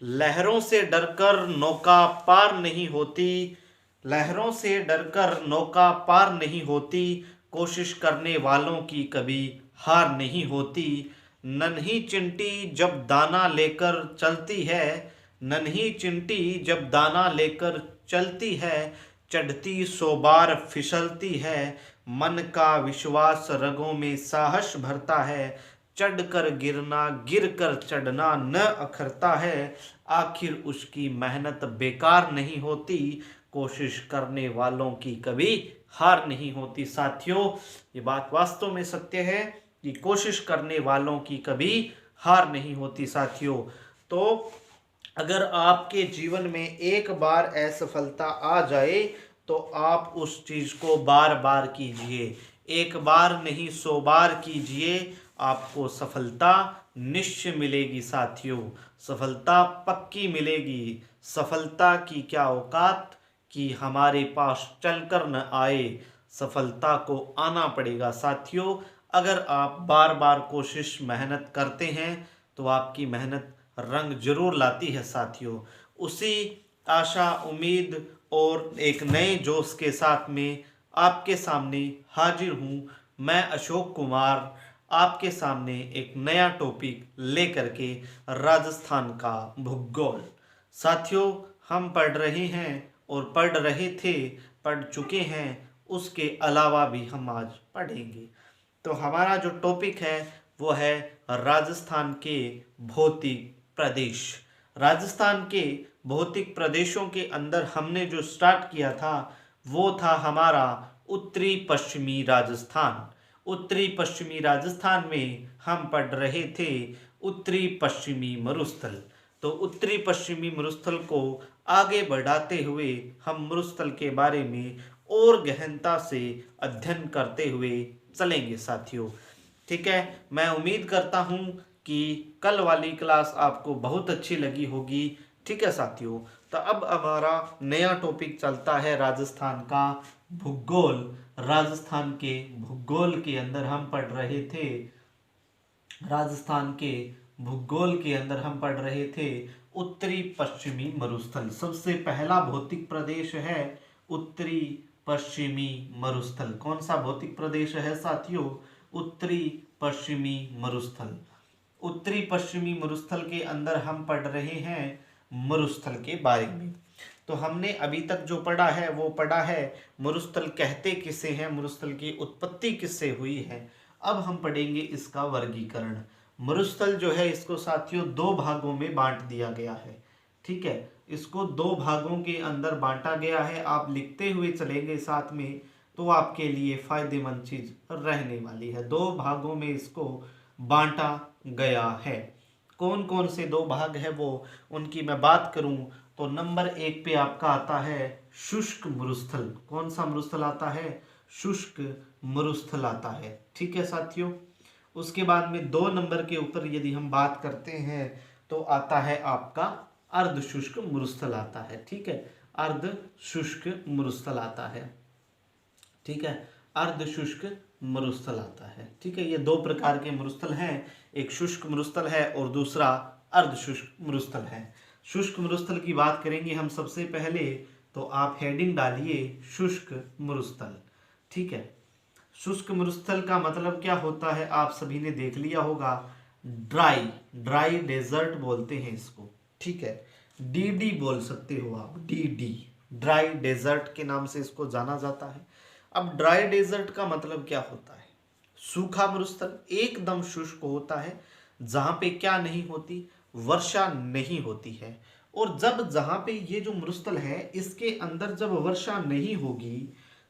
लहरों से डरकर नौका पार नहीं होती, लहरों से डरकर नौका पार नहीं होती, कोशिश करने वालों की कभी हार नहीं होती। नन्ही चिंटी जब दाना लेकर चलती है, नन्ही चिंटी जब दाना लेकर चलती है, चढ़ती 100 बार फिसलती है। मन का विश्वास रगों में साहस भरता है, चढ़ कर गिरना गिर कर चढ़ना न अखरता है। आखिर उसकी मेहनत बेकार नहीं होती, कोशिश करने वालों की कभी हार नहीं होती। साथियों, ये बात वास्तव में सत्य है कि कोशिश करने वालों की कभी हार नहीं होती। साथियों, तो अगर आपके जीवन में एक बार असफलता आ जाए तो आप उस चीज को बार बार कीजिए, एक बार नहीं 100 बार कीजिए, आपको सफलता निश्चय मिलेगी। साथियों, सफलता पक्की मिलेगी। सफलता की क्या औकात कि हमारे पास चलकर न आए, सफलता को आना पड़ेगा। साथियों, अगर आप बार बार कोशिश मेहनत करते हैं तो आपकी मेहनत रंग जरूर लाती है। साथियों, उसी आशा, उम्मीद और एक नए जोश के साथ में आपके सामने हाजिर हूँ। मैं अशोक कुमार आपके सामने एक नया टॉपिक लेकर के, राजस्थान का भूगोल। साथियों, हम पढ़ रहे हैं और पढ़ रहे थे, पढ़ चुके हैं, उसके अलावा भी हम आज पढ़ेंगे। तो हमारा जो टॉपिक है वो है राजस्थान के भौतिक प्रदेश। राजस्थान के भौतिक प्रदेशों के अंदर हमने जो स्टार्ट किया था वो था हमारा उत्तरी पश्चिमी राजस्थान। उत्तरी पश्चिमी राजस्थान में हम पढ़ रहे थे उत्तरी पश्चिमी मरुस्थल। तो उत्तरी पश्चिमी मरुस्थल को आगे बढ़ाते हुए हम मरुस्थल के बारे में और गहनता से अध्ययन करते हुए चलेंगे। साथियों, ठीक है, मैं उम्मीद करता हूं कि कल वाली क्लास आपको बहुत अच्छी लगी होगी। ठीक है साथियों, तो अब हमारा नया टॉपिक चलता है राजस्थान का भूगोल। राजस्थान के भूगोल के अंदर हम पढ़ रहे थे, राजस्थान के भूगोल के अंदर हम पढ़ रहे थे उत्तरी पश्चिमी मरुस्थल। सबसे पहला भौतिक प्रदेश है उत्तरी पश्चिमी मरुस्थल। कौन सा भौतिक प्रदेश है साथियों? उत्तरी पश्चिमी मरुस्थल। उत्तरी पश्चिमी मरुस्थल के अंदर हम पढ़ रहे हैं मरुस्थल के बारे में। तो हमने अभी तक जो पढ़ा है वो पढ़ा है मरुस्थल कहते किसे हैं, मरुस्थल की उत्पत्ति किससे हुई है। अब हम पढ़ेंगे इसका वर्गीकरण। मरुस्थल जो है इसको साथियों दो भागों में बांट दिया गया है। ठीक है, इसको दो भागों के अंदर बांटा गया है। आप लिखते हुए चलेंगे साथ में तो आपके लिए फायदेमंद चीज रहने वाली है। दो भागों में इसको बांटा गया है। कौन कौन से दो भाग है वो उनकी मैं बात करूं तो नंबर 1 पे आपका आता है शुष्क मरुस्थल। कौन सा मरुस्थल आता है? शुष्क मरुस्थल आता है। ठीक है साथियों, उसके बाद में 2 नंबर के ऊपर यदि हम बात करते हैं तो आता है आपका अर्ध शुष्क मरुस्थल आता है। ठीक है, अर्ध शुष्क मरुस्थल आता है। ठीक है, अर्ध शुष्क मरुस्थल आता है। ठीक है, ये 2 प्रकार के मरुस्थल हैं, एक शुष्क मरुस्थल है और दूसरा अर्ध शुष्क मरुस्थल है। शुष्क मरुस्थल की बात करेंगे हम सबसे पहले, तो आप हेडिंग डालिए शुष्क मरुस्थल। ठीक है, शुष्क मरुस्थल का मतलब क्या होता है आप सभी ने देख लिया होगा, ड्राई, ड्राई डेजर्ट बोलते हैं इसको। ठीक है, डीडी बोल सकते हो आप, डीडी, ड्राई डेजर्ट के नाम से इसको जाना जाता है। अब ड्राई डेजर्ट का मतलब क्या होता है? सूखा मरुस्थल, एकदम शुष्क होता है, जहां पे क्या नहीं होती, वर्षा नहीं होती है। और जब जहां पे ये जो मरुस्थल है इसके अंदर जब वर्षा नहीं होगी,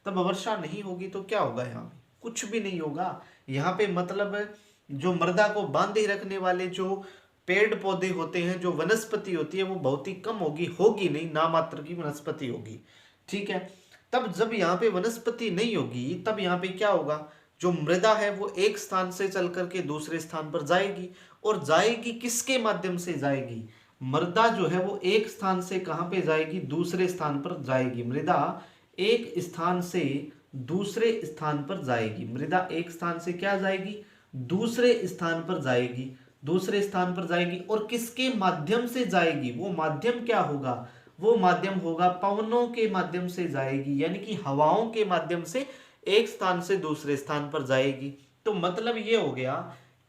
तब वर्षा नहीं होगी तो क्या होगा? यहाँ पे कुछ भी नहीं होगा। यहाँ पे मतलब जो मृदा को बांधे रखने वाले जो पेड़ पौधे होते हैं, जो वनस्पति होती है, वो बहुत ही कम होगी, होगी नहीं, नामात्र की वनस्पति होगी। ठीक है, तब जब यहाँ पे वनस्पति नहीं होगी तब यहाँ पे क्या होगा? जो मृदा है वो एक स्थान से चल करके दूसरे स्थान पर जाएगी। और जाएगी किसके माध्यम से जाएगी? मृदा जो है वो एक स्थान से कहां पे जाएगी? दूसरे स्थान पर जाएगी। मृदा एक स्थान से दूसरे स्थान पर जाएगी। मृदा एक स्थान से क्या जाएगी? दूसरे स्थान पर जाएगी। दूसरे स्थान पर जाएगी। और किसके माध्यम से जाएगी, वो माध्यम क्या होगा, वो माध्यम होगा पवनों के माध्यम से जाएगी, यानी कि हवाओं के माध्यम से एक स्थान से दूसरे स्थान पर जाएगी। तो मतलब ये हो गया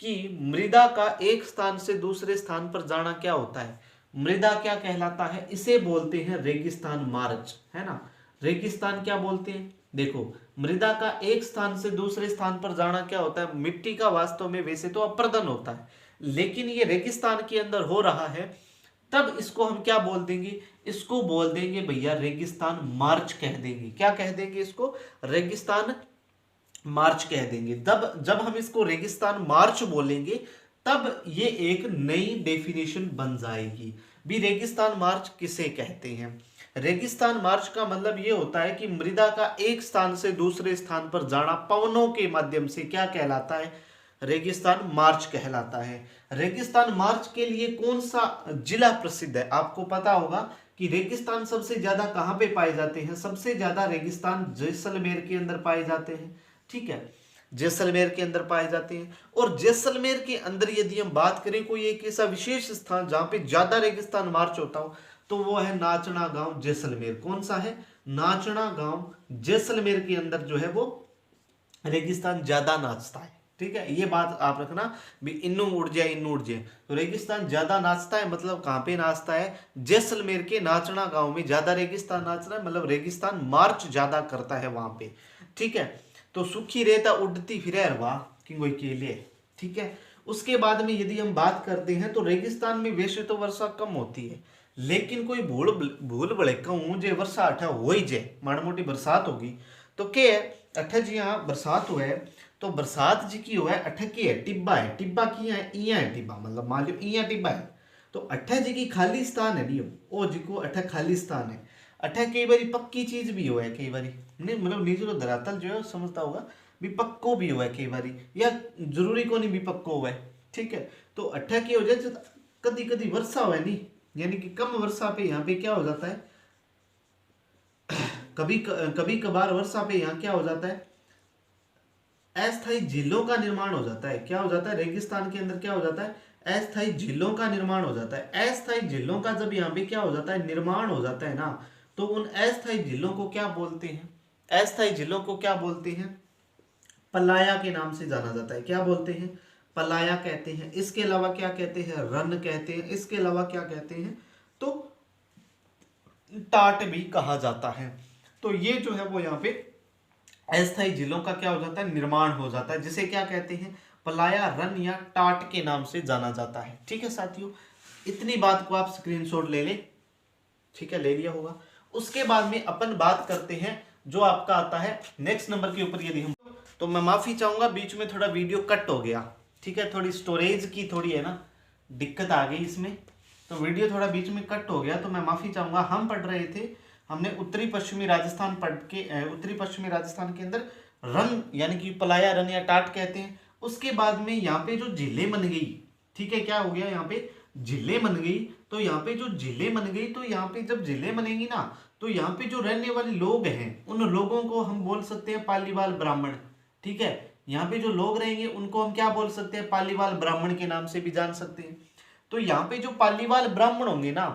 कि मृदा का एक स्थान से दूसरे स्थान पर जाना क्या होता है, मृदा क्या कहलाता है, इसे बोलते हैं रेगिस्तान मार्च, है ना। रेगिस्तान क्या बोलते हैं, देखो मृदा का एक स्थान से दूसरे स्थान पर जाना क्या होता है, मिट्टी का वास्तव में वैसे तो अपर्दन होता है, लेकिन ये रेगिस्तान के अंदर हो रहा है, तब इसको हम क्या बोल देंगे, इसको बोल देंगे भैया रेगिस्तान मार्च कह देंगे। क्या कह देंगे इसको, रेगिस्तान मार्च कह देंगे। तब जब हम इसको रेगिस्तान मार्च बोलेंगे तब ये एक नई डेफिनेशन बन जाएगी भी, रेगिस्तान मार्च किसे कहते हैं। रेगिस्तान मार्च का मतलब ये होता है कि मृदा का एक स्थान से दूसरे स्थान पर जाना पवनों के माध्यम से क्या कहलाता है, रेगिस्तान मार्च कहलाता है। रेगिस्तान मार्च के लिए कौन सा जिला प्रसिद्ध है, आपको पता होगा कि रेगिस्तान सबसे ज्यादा कहां पे पाए जाते हैं, सबसे ज्यादा रेगिस्तान जैसलमेर के अंदर पाए जाते हैं, ठीक है, जैसलमेर के अंदर पाए जाते हैं। और जैसलमेर के अंदर यदि हम बात करें कोई एक ऐसा विशेष स्थान जहां पे ज्यादा रेगिस्तान मार्च होता हो, तो वो है नाचना गांव जैसलमेर। कौन सा है, नाचना गांव जैसलमेर के अंदर जो है वो रेगिस्तान ज्यादा नाचता है, ठीक है। ये बात आप रखना भी, इन्नू उड़ जाए इन्नू उड़ जाए, तो रेगिस्तान ज्यादा नाचता है मतलब कहां पे नाचता है, जैसलमेर के नाचना गांव में ज्यादा रेगिस्तान नाच रहा है, मतलब रेगिस्तान मार्च ज्यादा करता है वहां पे, ठीक है। तो सूखी रेता उड़ती फिरे अरवा किंगोई के लिए, ठीक है। उसके बाद में यदि हम बात करते हैं तो रेगिस्तान में वैसे तो वर्षा कम होती है, लेकिन कोई भूल भड़का हूं जे वर्षा अठा हो ही जाए, माड़ी मोटी बरसात होगी तो के अठा जी यहाँ बरसात हुआ है, तो बरसात जी की हुआ है अठा की है टिब्बा है, टिब्बा की है इया है टिब्बा, मतलब मान लो इया टिब्बा है, तो अठा जी की खाली स्थान है नहीं, ओ जी को अठा खाली स्थान है। अठा कई बारी पक्की चीज भी हुआ है, कई बारी नहीं, मतलब नीचे धरातल जो है समझता होगा भी पक्को भी हुआ है कई बारी, या जरूरी को नहीं भी पक्को हुआ है, ठीक है। तो अठा की हो जाए कदी कदी वर्षा हुआ है नहीं, यानी कि कम वर्षा पे यहाँ पे क्या हो जाता है, कभी कभार वर्षा पे यहाँ क्या हो जाता है, अस्थायी झीलों का निर्माण हो जाता है। क्या हो जाता है, रेगिस्तान के अंदर क्या हो जाता है, अस्थायी झीलों का निर्माण हो जाता है। अस्थायी झीलों का जब यहाँ पे क्या हो जाता है, निर्माण हो जाता है ना, तो उन अस्थायी झीलों को क्या बोलते हैं, अस्थायी झीलों को क्या बोलते हैं, पलाया के नाम से जाना जाता है। क्या बोलते हैं, पलाया कहते हैं। इसके अलावा क्या कहते हैं, रन कहते हैं। इसके अलावा क्या कहते हैं, तो टाट भी कहा जाता है। तो ये जो है वो यहाँ पे अस्थायी झीलों का क्या हो जाता है, निर्माण हो जाता है, जिसे क्या कहते हैं, पलाया, रन या टाट के नाम से जाना जाता है, ठीक है साथियों। इतनी बात को आप स्क्रीनशॉट ले ले, ठीक है, ले लिया होगा। उसके बाद में अपन बात करते हैं जो आपका आता है नेक्स्ट नंबर के ऊपर। यदि हम, तो मैं माफी चाहूंगा बीच में थोड़ा वीडियो कट हो गया, ठीक है, थोड़ी स्टोरेज की थोड़ी है ना दिक्कत आ गई इसमें, तो वीडियो थोड़ा बीच में कट हो गया, तो मैं माफी चाहूंगा। हम पढ़ रहे थे, हमने उत्तरी पश्चिमी राजस्थान पढ़ के, उत्तरी पश्चिमी राजस्थान के अंदर रन यानी कि पलाया, रन या टाट कहते हैं। उसके बाद में यहाँ पे जो झीलें बन गई, ठीक है, क्या हो गया, यहाँ पे झीलें बन गई। तो यहाँ पे जो झीलें बन गई, तो यहाँ पे जब झीलें बनेगी ना, तो यहाँ पे जो रहने वाले लोग हैं उन लोगों को हम बोल सकते हैं पालीवाल ब्राह्मण, ठीक है। यहाँ पे जो लोग रहेंगे उनको हम क्या बोल सकते हैं, पालीवाल ब्राह्मण के नाम से भी जान सकते हैं। तो यहाँ पे जो पालीवाल ब्राह्मण होंगे ना,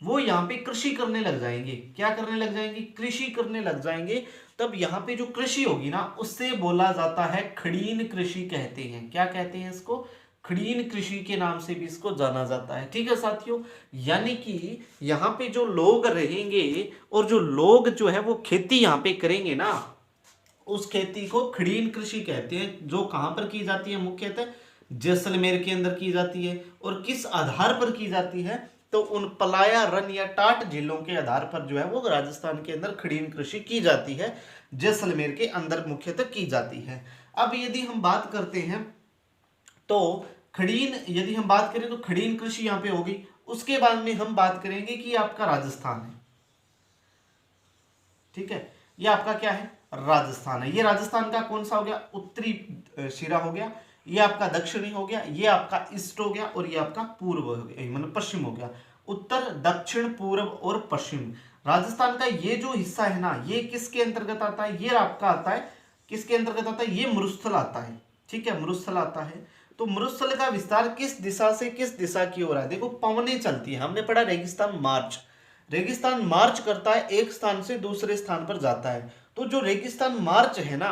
वो यहाँ पे कृषि करने लग जाएंगे। क्या करने लग जाएंगे, कृषि करने लग जाएंगे। तब यहाँ पे जो कृषि होगी ना, उससे बोला जाता है खड़ीन कृषि कहते हैं। क्या कहते हैं इसको, खड़ीन कृषि के नाम से भी इसको जाना जाता है, ठीक है साथियों। यानी कि यहाँ पे जो लोग रहेंगे और जो लोग जो है वो खेती यहाँ पे करेंगे ना, उस खेती को खड़ीन कृषि कहते हैं। जो कहां पर की जाती है, मुख्यतः जैसलमेर के अंदर की जाती है। और किस आधार पर की जाती है, तो उन पलाया, रन या टाट झीलों के आधार पर जो है वो राजस्थान के अंदर खड़ीन कृषि की जाती है, जैसलमेर के अंदर मुख्यतः की जाती है। अब यदि हम बात करते हैं तो खड़ीन, यदि हम बात करें तो खड़ीन कृषि यहाँ पे होगी। उसके बाद में हम बात करेंगे कि आपका राजस्थान है, ठीक है, ये आपका क्या है, राजस्थान है। ये राजस्थान का कौन सा हो गया, उत्तरी सिरा हो गया, ये आपका दक्षिणी हो गया, ये आपका ईस्ट हो गया, और ये आपका पूर्व हो गया, मतलब पश्चिम हो गया। उत्तर, दक्षिण, पूर्व और पश्चिम राजस्थान का ये जो हिस्सा है ना, ये किसके अंतर्गत आता है, ये आपका आता है, किसके अंतर्गत आता है, ये मरुस्थल आता है, ठीक है, मरुस्थल आता है। तो मरुस्थल का विस्तार किस दिशा से किस दिशा की ओर है? देखो पवनें चलती है, हमने पढ़ा रेगिस्तान मार्च, रेगिस्तान मार्च करता है, एक स्थान से दूसरे स्थान पर जाता है। तो जो रेगिस्तान मार्च है ना,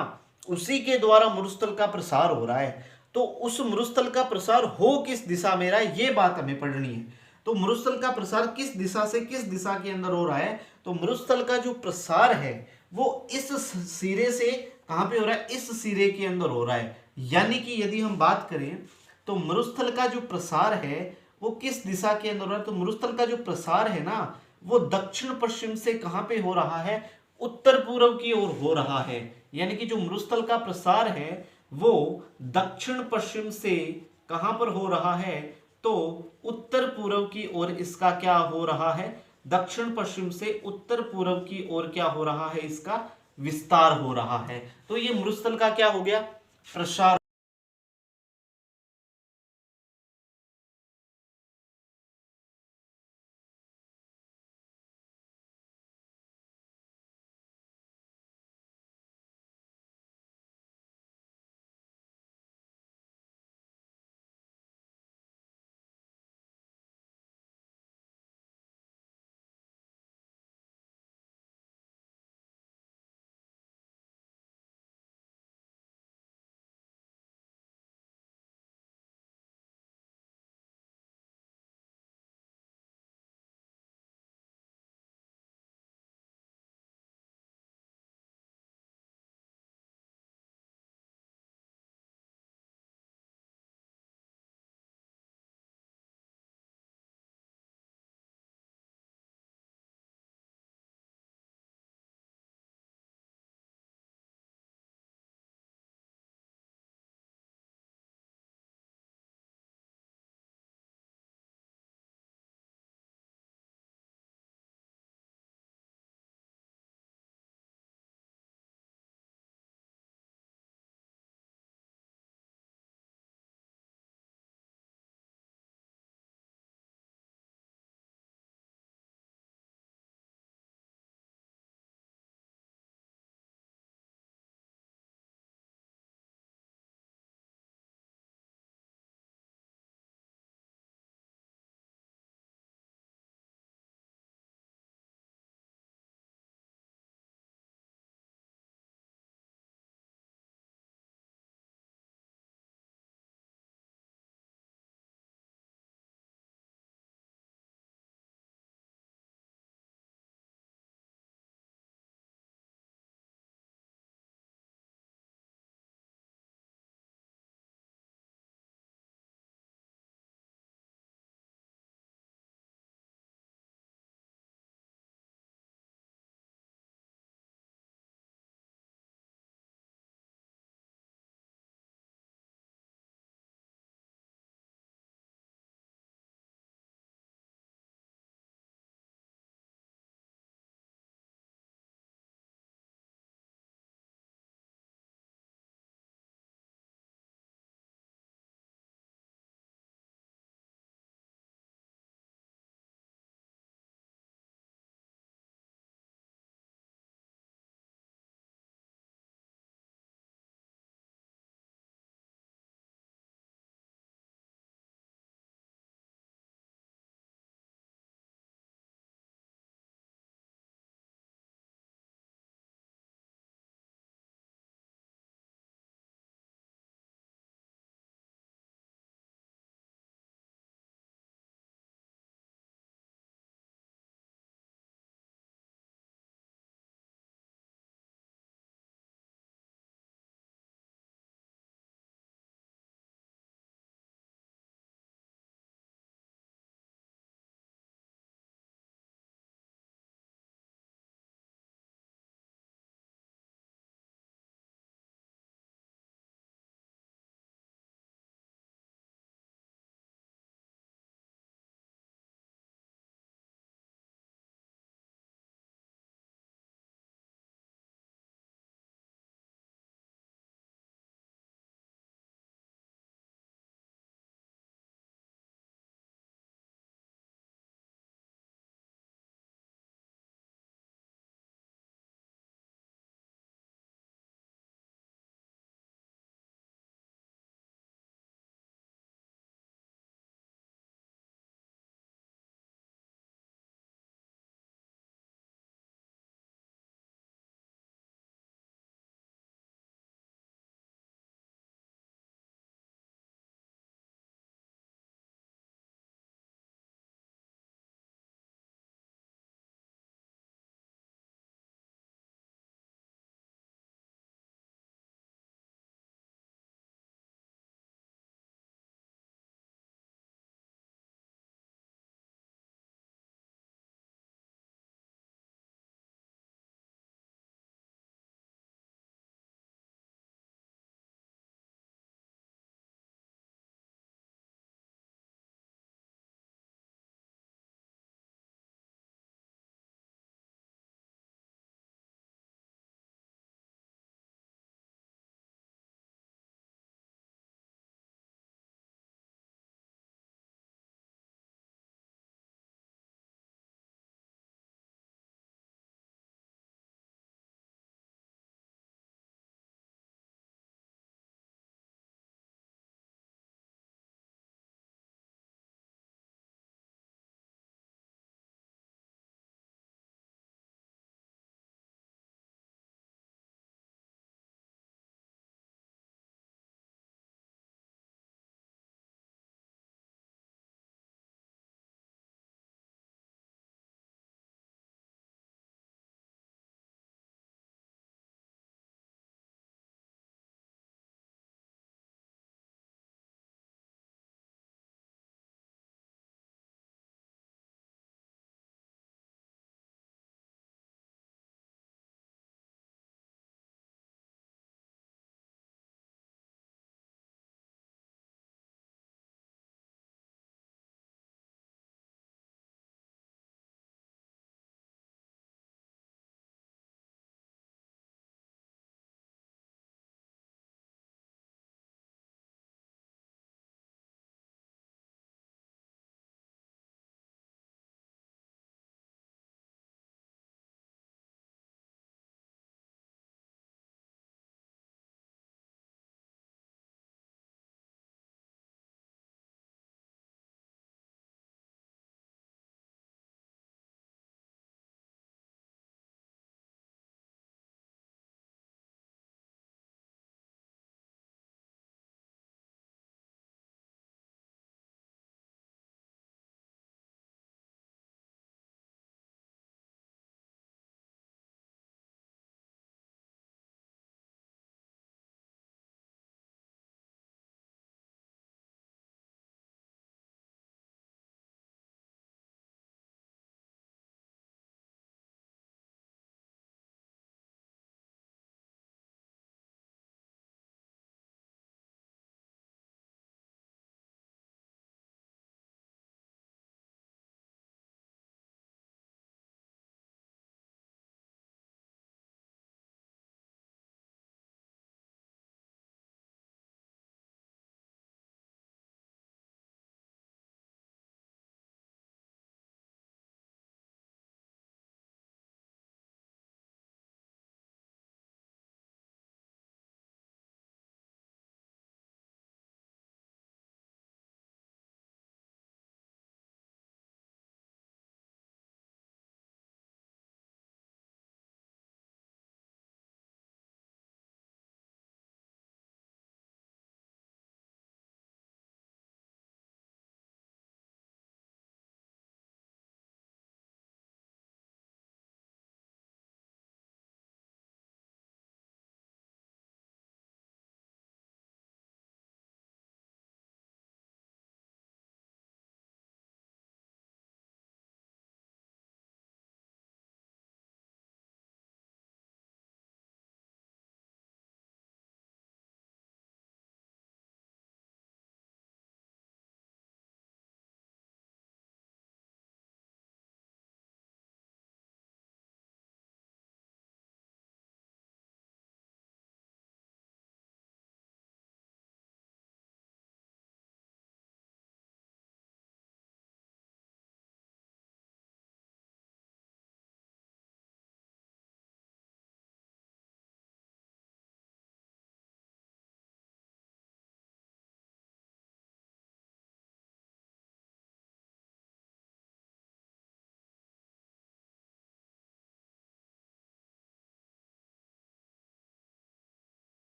उसी के द्वारा मरुस्थल का प्रसार हो रहा है। तो उस मरुस्थल का प्रसार हो किस दिशा में रहा है, ये बात हमें पढ़नी है। तो मरुस्थल का प्रसार किस दिशा से किस दिशा के अंदर हो रहा है? तो मरुस्थल का जो प्रसार है वो इस सिरे से कहां पे हो रहा है? इस सिरे के अंदर हो रहा है। यानी कि यदि हम बात करें तो मरुस्थल का जो प्रसार है वो किस दिशा के अंदर हो रहा है? तो मरुस्थल का जो प्रसार है ना, वो दक्षिण पश्चिम से कहां पे हो रहा है? उत्तर पूर्व की ओर हो रहा है। यानी कि जो मरुस्थल का प्रसार है वो दक्षिण पश्चिम से कहां पर हो रहा है? तो उत्तर पूर्व की ओर इसका क्या हो रहा है? दक्षिण पश्चिम से उत्तर पूर्व की ओर क्या हो रहा है? इसका विस्तार हो रहा है। तो ये मरुस्थल का क्या हो गया? प्रसार